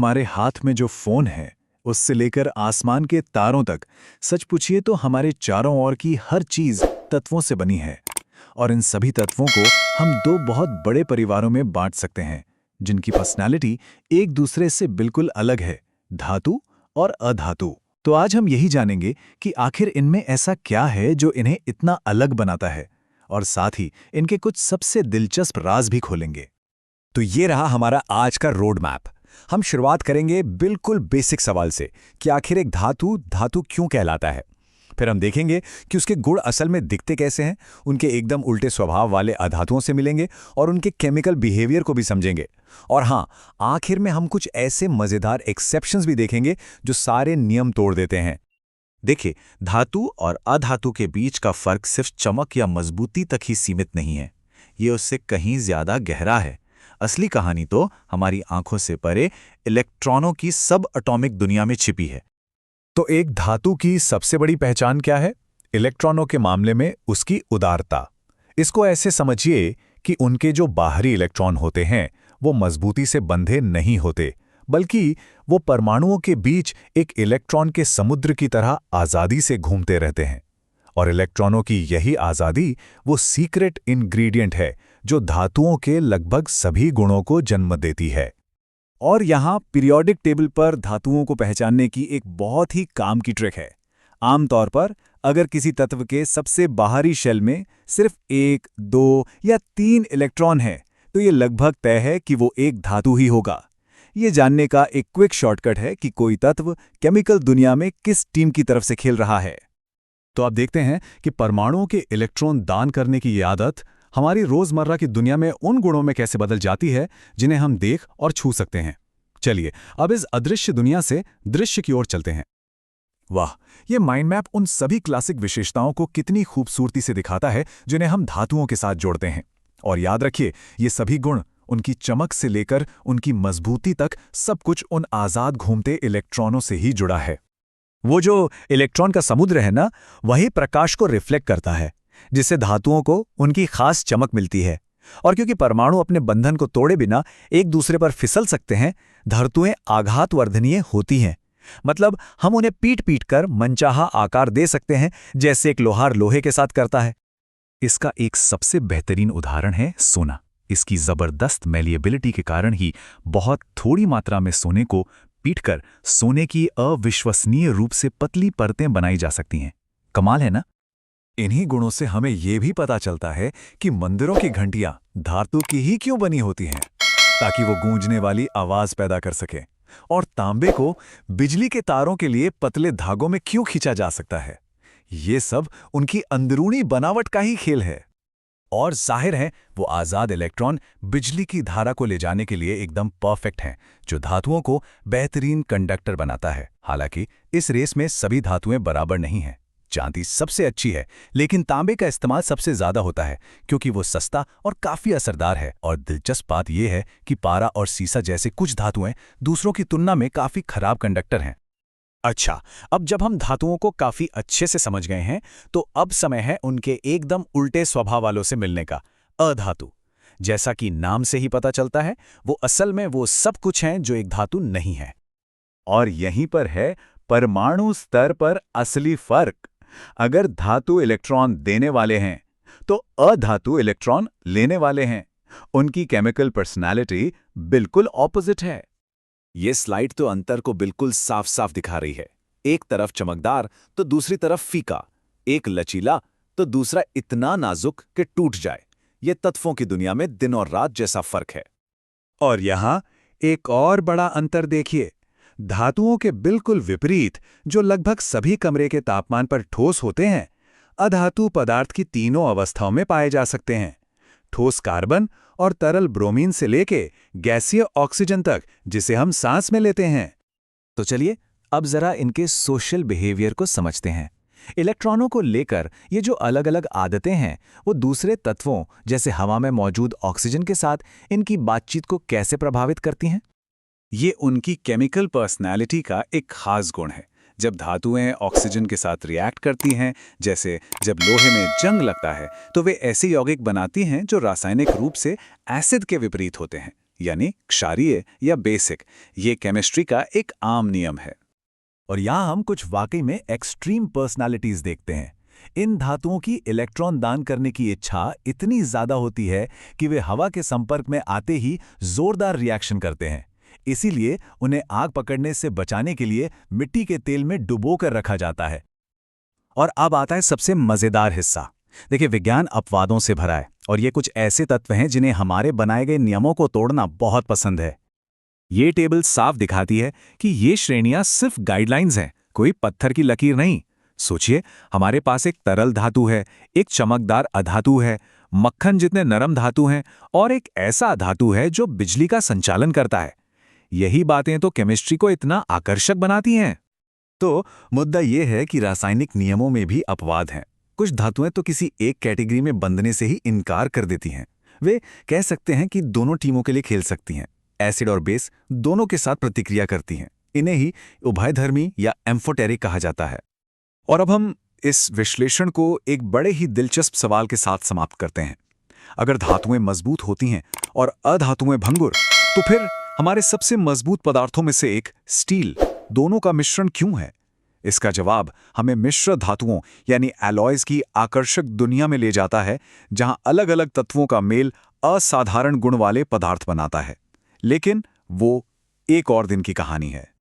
हमारे हाथ में जो फोन है, उससे लेकर आसमान के तारों तक, सच पूछिए तो हमारे चारों ओर की हर चीज तत्वों से बनी है। और इन सभी तत्वों को हम दो बहुत बड़े परिवारों में बांट सकते हैं, जिनकी पर्सनालिटी एक दूसरे से बिल्कुल अलग है, धातु और अधातु। तो आज हम यही जानेंगे कि आखिर इनमें ऐसा क्या है जो इन्हें इतना अलग बनाता है, और साथ ही इनके कुछ सबसे दिलचस्प राज भी खोलेंगे। तो ये रहा हमारा आज का रोड मैप। हम शुरुआत करेंगे बिल्कुल बेसिक सवाल से कि आखिर एक धातु धातु क्यों कहलाता है। फिर हम देखेंगे कि उसके गुण असल में दिखते कैसे हैं, उनके एकदम उल्टे स्वभाव वाले अधातुओं से मिलेंगे और उनके केमिकल बिहेवियर को भी समझेंगे। और हाँ, आखिर में हम कुछ ऐसे मज़ेदार एक्सेप्शंस भी देखेंगे जो सारे नियम तोड़ देते हैं। देखिए, धातु और अधातु के बीच का फर्क सिर्फ चमक या मजबूती तक ही सीमित नहीं है, ये उससे कहीं ज्यादा गहरा है। असली कहानी तो हमारी आंखों से परे इलेक्ट्रॉनों की सब एटॉमिक दुनिया में छिपी है। तो एक धातु की सबसे बड़ी पहचान क्या है? इलेक्ट्रॉनों के मामले में उसकी उदारता। इसको ऐसे समझिए कि उनके जो बाहरी इलेक्ट्रॉन होते हैं वो मजबूती से बंधे नहीं होते, बल्कि वो परमाणुओं के बीच एक इलेक्ट्रॉन के समुद्र की तरह आज़ादी से घूमते रहते हैं। और इलेक्ट्रॉनों की यही आज़ादी वो सीक्रेट इंग्रेडिएंट है जो धातुओं के लगभग सभी गुणों को जन्म देती है। और यहाँ पीरियोडिक टेबल पर धातुओं को पहचानने की एक बहुत ही काम की ट्रिक है। आमतौर पर अगर किसी तत्व के सबसे बाहरी शेल में सिर्फ 1, 2 या 3 इलेक्ट्रॉन हैं, तो ये लगभग तय है कि वो एक धातु ही होगा। ये जानने का एक क्विक शॉर्टकट है कि कोई तत्व केमिकल दुनिया में किस टीम की तरफ से खेल रहा है। तो आप देखते हैं कि परमाणुओं के इलेक्ट्रॉन दान करने की ये आदत हमारी रोजमर्रा की दुनिया में उन गुणों में कैसे बदल जाती है जिन्हें हम देख और छू सकते हैं। चलिए अब इस अदृश्य दुनिया से दृश्य की ओर चलते हैं। वाह, ये माइंड मैप उन सभी क्लासिक विशेषताओं को कितनी खूबसूरती से दिखाता है जिन्हें हम धातुओं के साथ जोड़ते हैं। और याद रखिए, ये सभी गुण, उनकी चमक से लेकर उनकी मजबूती तक, सब कुछ उन आज़ाद घूमते इलेक्ट्रॉनों से ही जुड़ा है। वो जो इलेक्ट्रॉन का समुद्र है ना, वही प्रकाश को रिफ्लेक्ट करता है, जिससे धातुओं को उनकी खास चमक मिलती है। और क्योंकि परमाणु अपने बंधन को तोड़े बिना एक दूसरे पर फिसल सकते हैं, धातुएं आघातवर्धनीय होती हैं। मतलब हम उन्हें पीट पीट कर मनचाहा आकार दे सकते हैं, जैसे एक लोहार लोहे के साथ करता है। इसका एक सबसे बेहतरीन उदाहरण है सोना। इसकी जबरदस्त मैलिएबिलिटी के कारण ही बहुत थोड़ी मात्रा में सोने को पीटकर सोने की अविश्वसनीय रूप से पतली परतें बनाई जा सकती हैं। कमाल है ना? इन्हीं गुणों से हमें यह भी पता चलता है कि मंदिरों की घंटियां धातु की ही क्यों बनी होती हैं, ताकि वो गूंजने वाली आवाज पैदा कर सके। और तांबे को बिजली के तारों के लिए पतले धागों में क्यों खींचा जा सकता है। ये सब उनकी अंदरूनी बनावट का ही खेल है। और जाहिर है, वो आज़ाद इलेक्ट्रॉन बिजली की धारा को ले जाने के लिए एकदम परफेक्ट हैं, जो धातुओं को बेहतरीन कंडक्टर बनाता है। हालांकि इस रेस में सभी धातुएं बराबर नहीं हैं। चांदी सबसे अच्छी है, लेकिन तांबे का इस्तेमाल सबसे ज्यादा होता है क्योंकि वो सस्ता और काफी असरदार है। और दिलचस्प बात यह है कि पारा और सीसा जैसे कुछ धातुएं दूसरों की तुलना में काफी खराब कंडक्टर हैं। अच्छा, अब जब हम धातुओं को काफी अच्छे से समझ गए हैं, तो अब समय है उनके एकदम उल्टे स्वभाव वालों से मिलने का, अधातु। जैसा कि नाम से ही पता चलता है, वो असल में वो सब कुछ हैं जो एक धातु नहीं है। और यहीं पर है परमाणु स्तर पर असली फर्क। अगर धातु इलेक्ट्रॉन देने वाले हैं, तो अधातु इलेक्ट्रॉन लेने वाले हैं। उनकी केमिकल पर्सनालिटी बिल्कुल ऑपोजिट है। ये स्लाइड तो अंतर को बिल्कुल साफ साफ दिखा रही है। एक तरफ चमकदार तो दूसरी तरफ फीका, एक लचीला तो दूसरा इतना नाजुक कि टूट जाए। ये तत्वों की दुनिया में दिन और रात जैसा फर्क है। और यहां एक और बड़ा अंतर देखिए। धातुओं के बिल्कुल विपरीत, जो लगभग सभी कमरे के तापमान पर ठोस होते हैं, अधातु पदार्थ की तीनों अवस्थाओं में पाए जा सकते हैं। ठोस कार्बन और तरल ब्रोमीन से लेके गैसीय ऑक्सीजन तक, जिसे हम सांस में लेते हैं। तो चलिए अब जरा इनके सोशल बिहेवियर को समझते हैं। इलेक्ट्रॉनों को लेकर ये जो अलग अलग आदतें हैं, वो दूसरे तत्वों जैसे हवा में मौजूद ऑक्सीजन के साथ इनकी बातचीत को कैसे प्रभावित करती हैं? ये उनकी केमिकल पर्सनैलिटी का एक खास गुण है। जब धातुएं ऑक्सीजन के साथ रिएक्ट करती हैं, जैसे जब लोहे में जंग लगता है, तो वे ऐसे यौगिक बनाती हैं जो रासायनिक रूप से एसिड के विपरीत होते हैं। यानी क्षारीय या बेसिक, ये केमिस्ट्री का एक आम नियम है। और यहाँ हम कुछ वाकई में एक्सट्रीम पर्सनालिटीज देखते हैं। इन धातुओं की इलेक्ट्रॉन दान करने की इच्छा इतनी ज्यादा होती है कि वे हवा के संपर्क में आते ही जोरदार रिएक्शन करते हैं। इसीलिए उन्हें आग पकड़ने से बचाने के लिए मिट्टी के तेल में डुबोकर रखा जाता है। और अब आता है सबसे मजेदार हिस्सा। देखिए, विज्ञान अपवादों से भरा है और ये कुछ ऐसे तत्व हैं जिन्हें हमारे बनाए गए नियमों को तोड़ना बहुत पसंद है। ये टेबल साफ दिखाती है कि ये श्रेणियां सिर्फ गाइडलाइंस हैं, कोई पत्थर की लकीर नहीं। सोचिए, हमारे पास एक तरल धातु है, एक चमकदार अधातु है, मक्खन जितने नरम धातु हैं और एक ऐसा धातु है जो बिजली का संचालन करता है। यही बातें तो केमिस्ट्री को इतना आकर्षक बनाती हैं। तो मुद्दा यह है कि रासायनिक नियमों में भी अपवाद हैं। कुछ धातुएं तो किसी एक कैटेगरी में बंधने से ही इनकार कर देती हैं। वे कह सकते हैं कि दोनों टीमों के लिए खेल सकती हैं। एसिड और बेस दोनों के साथ प्रतिक्रिया करती हैं। इन्हें ही उभयधर्मी या एम्फोटेरिक कहा जाता है। और अब हम इस विश्लेषण को एक बड़े ही दिलचस्प सवाल के साथ समाप्त करते हैं। अगर धातुएं मजबूत होती हैं और अधातुएं भंगुर, तो फिर हमारे सबसे मजबूत पदार्थों में से एक स्टील, दोनों का मिश्रण क्यों है? इसका जवाब हमें मिश्र धातुओं यानी एलॉयज की आकर्षक दुनिया में ले जाता है, जहां अलग-अलग तत्वों का मेल असाधारण गुण वाले पदार्थ बनाता है। लेकिन वो एक और दिन की कहानी है।